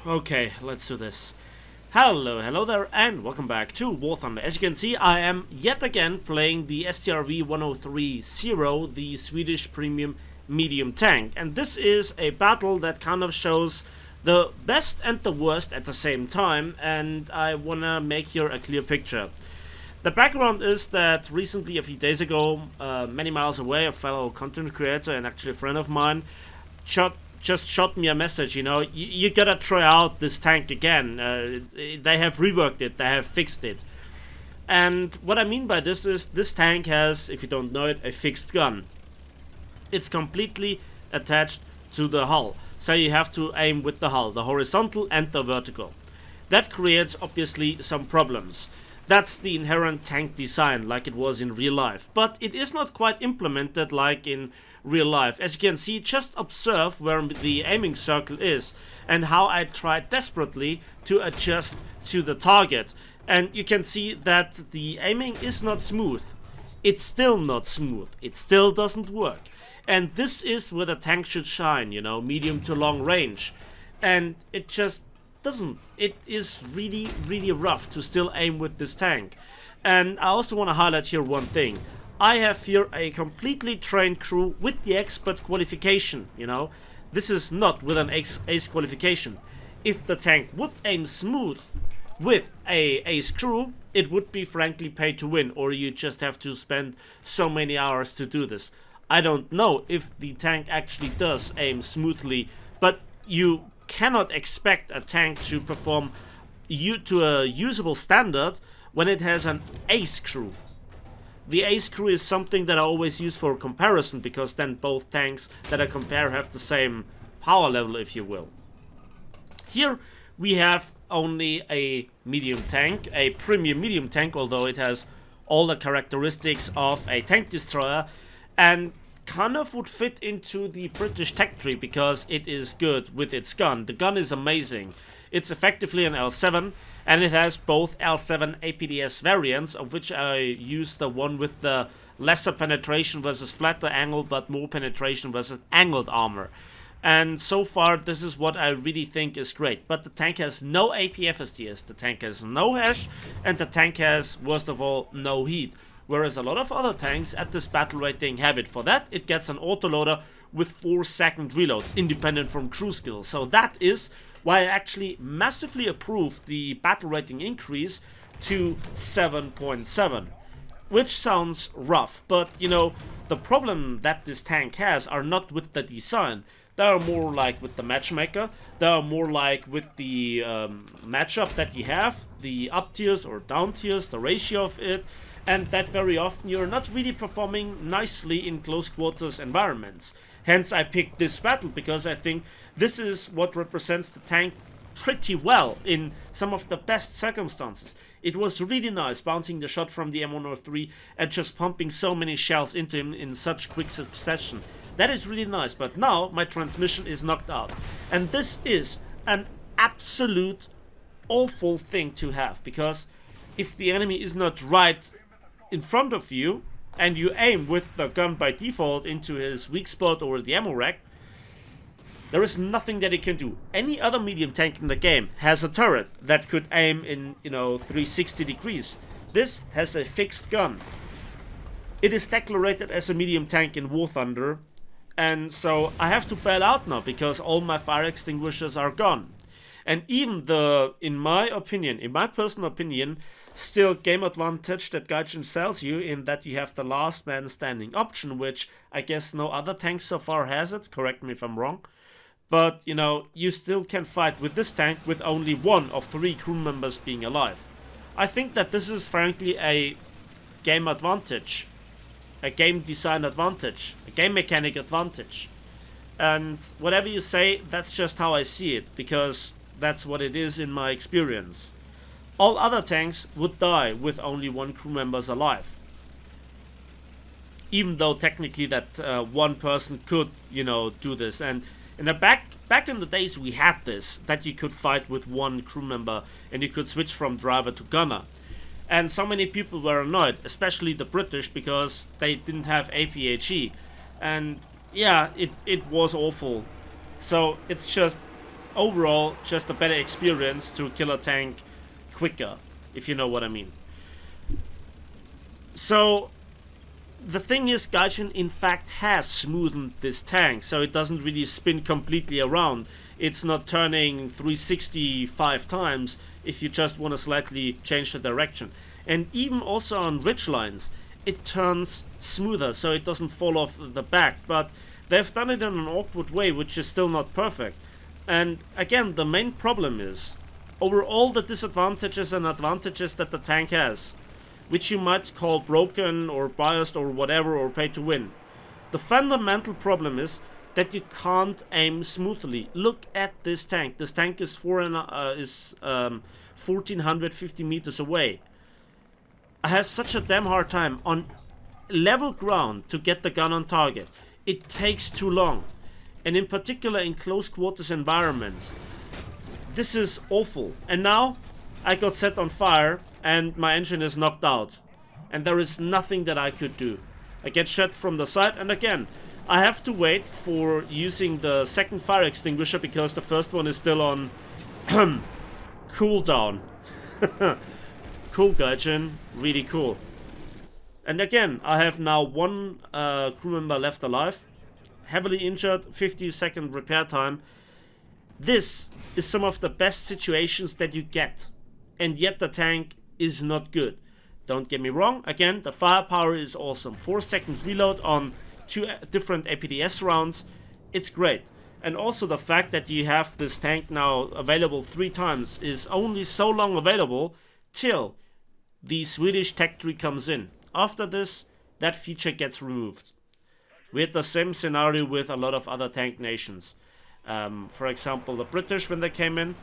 Okay, let's do this. Hello there, and welcome back to War Thunder. As you can see, I am yet again playing the Strv 1030, the Swedish premium medium tank. And this is a battle that kind of shows the best and the worst at the same time, and I wanna make here a clear picture. The background is that recently, a few days ago, many miles away, a fellow content creator and actually a friend of mine just shot me a message, you gotta try out this tank again. They have reworked it, they have fixed it. And what I mean by this is, this tank has, if you don't know it, a fixed gun. It's completely attached to the hull, so you have to aim with the hull, the horizontal and the vertical. That creates obviously some problems. That's the inherent tank design, like it was in real life. But it is not quite implemented like in real life. As you can see, just observe where the aiming circle is and how I tried desperately to adjust to the target. And you can see that the aiming is not smooth. It's still not smooth. It still doesn't work. And this is where the tank should shine, medium to long range. And it just doesn't. It is really rough to still aim with this tank. And I also want to highlight here one thing. I have here a completely trained crew with the expert qualification, This is not with an ace qualification. If the tank would aim smooth with a ace crew, it would be frankly pay to win, or you just have to spend so many hours to do this. I don't know if the tank actually does aim smoothly, but you cannot expect a tank to perform to a usable standard when it has an ace crew. The ace crew is something that I always use for comparison, because then both tanks that I compare have the same power level, if you will. Here we have only a medium tank, a premium medium tank, although it has all the characteristics of a tank destroyer, and kind of would fit into the British tech tree because it is good with its gun. The gun is amazing. It's effectively an L7, and it has both L7 APDS variants, of which I use the one with the lesser penetration versus flatter angle, but more penetration versus angled armor. And so far, this is what I really think is great. But the tank has no APFSTS, the tank has no hash, and the tank has, worst of all, no heat. Whereas a lot of other tanks at this battle rating have it. For that, it gets an autoloader with 4-second reloads, independent from crew skill. So that is why I actually massively approve the battle rating increase to 7.7. Which sounds rough, but the problem that this tank has are not with the design. They are more like with the matchmaker, they are more like with the matchup that you have, the up tiers or down tiers, the ratio of it, and that very often you're not really performing nicely in close quarters environments. Hence I picked this battle because I think this is what represents the tank pretty well in some of the best circumstances. It was really nice bouncing the shot from the M103 and just pumping so many shells into him in such quick succession. That is really nice, but now my transmission is knocked out. And this is an absolute awful thing to have, because if the enemy is not right in front of you and you aim with the gun by default into his weak spot or the ammo rack, there is nothing that it can do. Any other medium tank in the game has a turret that could aim in 360 degrees. This has a fixed gun. It is declared as a medium tank in War Thunder, and so I have to bail out now because all my fire extinguishers are gone. And even in my personal opinion, still game advantage that Gaijin sells you, in that you have the last man standing option, which I guess no other tank so far has it, correct me if I'm wrong. But, you still can fight with this tank with only one of 3 crew members being alive. I think that this is frankly a game advantage, a game design advantage, a game mechanic advantage. And whatever you say, that's just how I see it, because that's what it is in my experience. All other tanks would die with only 1 crew member alive. Even though technically that one person could, do this. And in the back in the days we had this, that you could fight with 1 crew member and you could switch from driver to gunner. And so many people were annoyed, especially the British, because they didn't have APHE. And yeah, it was awful. So it's just overall just a better experience to kill a tank quicker, if you know what I mean. So the thing is, Gaijin in fact has smoothened this tank, so it doesn't really spin completely around. It's not turning 365 times if you just want to slightly change the direction. And even also on ridgelines, it turns smoother, so it doesn't fall off the back. But they've done it in an awkward way, which is still not perfect. And again, the main problem is, over all the disadvantages and advantages that the tank has, which you might call broken or biased or whatever, or pay to win, the fundamental problem is that you can't aim smoothly. Look at this tank. This tank is 1450 meters away. I have such a damn hard time on level ground to get the gun on target. It takes too long, and in particular in close quarters environments. This is awful. And now I got set on fire and my engine is knocked out, and there is nothing that I could do. I get shot from the side, and again I have to wait for using the second fire extinguisher because the first one is still on cooldown. Cool, Gaijin, really cool. And again, I have now one crew member left alive, heavily injured, 50-second repair time. This is some of the best situations that you get, and yet the tank is not good. Don't get me wrong, again, the firepower is awesome. 4-second reload on 2 different APDS rounds, it's great. And also the fact that you have this tank now available 3 times is only so long available till the Swedish tech tree comes in. After this, that feature gets removed. We had the same scenario with a lot of other tank nations. For example, the British when they came in,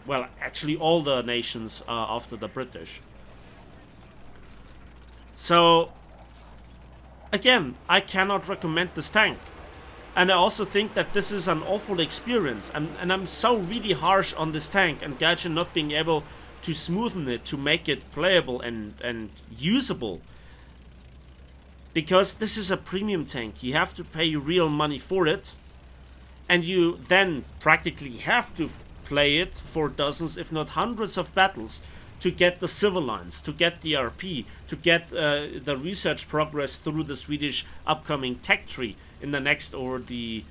well, actually all the nations after the British. So, again, I cannot recommend this tank. And I also think that this is an awful experience. And I'm so really harsh on this tank and Gaijin not being able to smoothen it, to make it playable and usable. Because this is a premium tank. You have to pay real money for it. And you then practically have to play it for dozens, if not hundreds of battles to get the civil lines, to get the RP, to get the research progress through the Swedish upcoming tech tree in the next or the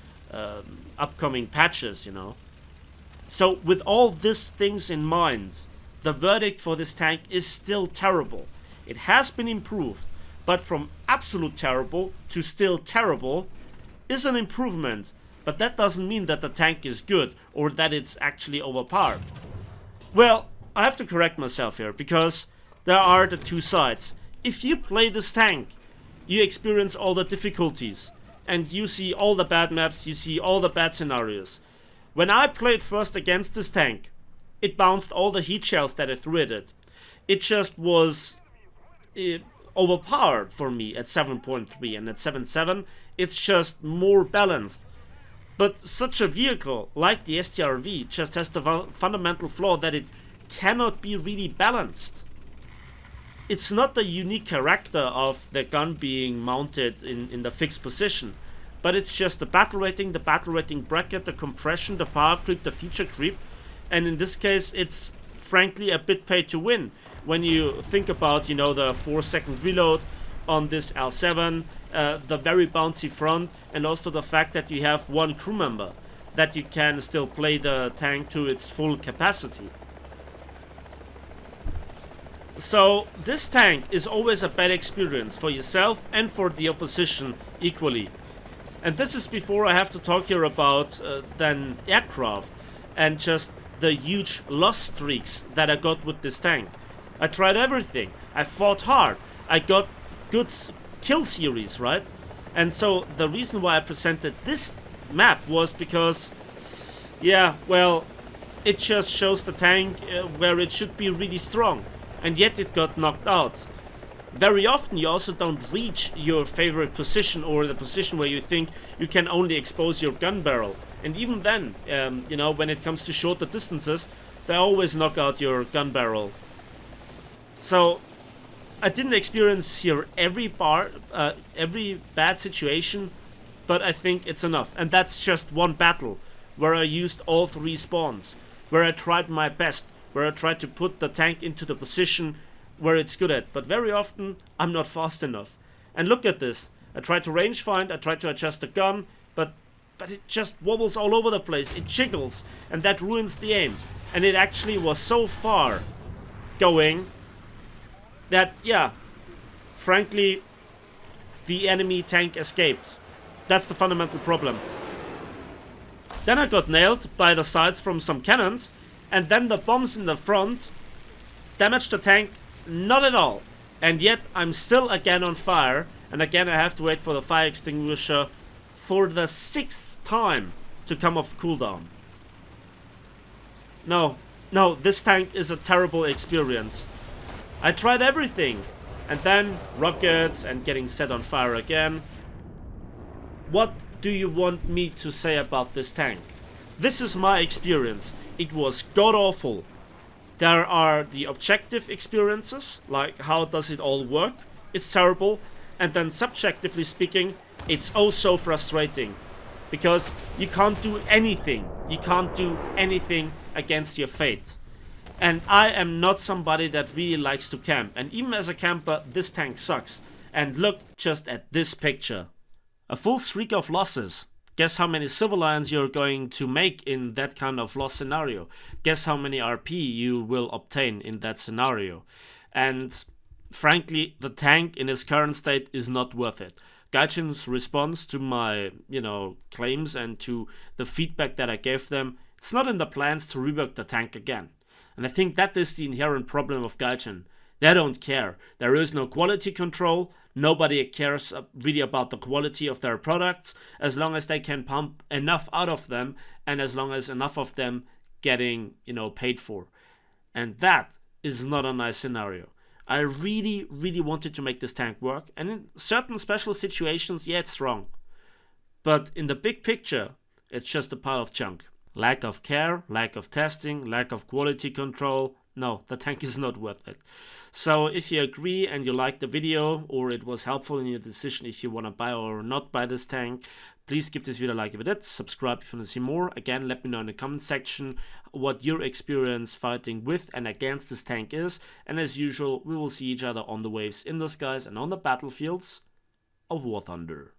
upcoming patches, you know. So with all these things in mind, the verdict for this tank is still terrible. It has been improved, but from absolute terrible to still terrible is an improvement. But that doesn't mean that the tank is good or that it's actually overpowered. Well, I have to correct myself here because there are the two sides. If you play this tank, you experience all the difficulties and you see all the bad maps, you see all the bad scenarios. When I played first against this tank, it bounced all the heat shells that I threw at it. It just was overpowered for me at 7.3, and at 7.7 it's just more balanced. But such a vehicle, like the Strv, just has the fundamental flaw that it cannot be really balanced. It's not the unique character of the gun being mounted in the fixed position, but it's just the battle rating bracket, the compression, the power creep, the feature creep, and in this case it's frankly a bit pay to win. When you think about, you know, the 4-second reload on this L7, the very bouncy front, and also the fact that you have one crew member, that you can still play the tank to its full capacity. So this tank is always a bad experience for yourself and for the opposition equally. And this is before I have to talk here about then aircraft and just the huge loss streaks that I got with this tank. I tried everything. I fought hard. I got good kill series, right? And so the reason why I presented this map was because, yeah, well, it just shows the tank where it should be really strong, and yet it got knocked out. Very often you also don't reach your favorite position, or the position where you think you can only expose your gun barrel. And even then, you know, when it comes to shorter distances, they always knock out your gun barrel. So I didn't experience here every bad situation, but I think it's enough. And that's just one battle where I used all 3 spawns, where I tried my best, where I tried to put the tank into the position where it's good at, but very often I'm not fast enough. And look at this, I tried to range find, I tried to adjust the gun, but it just wobbles all over the place, it jiggles, and that ruins the aim. And it actually was so far going that, yeah, frankly, the enemy tank escaped. That's the fundamental problem. Then I got nailed by the sides from some cannons, and then the bombs in the front damaged the tank not at all. And yet I'm still again on fire, and again I have to wait for the fire extinguisher for the 6th time to come off cooldown. No, this tank is a terrible experience. I tried everything, and then rockets and getting set on fire again. What do you want me to say about this tank? This is my experience. It was god awful. There are the objective experiences, like how does it all work? It's terrible. And then subjectively speaking, it's oh so frustrating. Because you can't do anything. You can't do anything against your fate. And I am not somebody that really likes to camp. And even as a camper, this tank sucks. And look just at this picture. A full streak of losses. Guess how many Silver Lions you're going to make in that kind of loss scenario. Guess how many RP you will obtain in that scenario. And frankly, the tank in its current state is not worth it. Gaijin's response to my, claims and to the feedback that I gave them, it's not in the plans to rework the tank again. And I think that is the inherent problem of Gaijin. They don't care. There is no quality control. Nobody cares really about the quality of their products as long as they can pump enough out of them and as long as enough of them getting, paid for. And that is not a nice scenario. I really, really wanted to make this tank work, and in certain special situations, yeah, it's strong. But in the big picture, it's just a pile of junk. Lack of care, lack of testing, lack of quality control. No, the tank is not worth it. So if you agree and you like the video or it was helpful in your decision if you want to buy or not buy this tank, please give this video a like if it did, subscribe if you want to see more. Again, let me know in the comment section what your experience fighting with and against this tank is. And as usual, we will see each other on the waves in the skies and on the battlefields of War Thunder.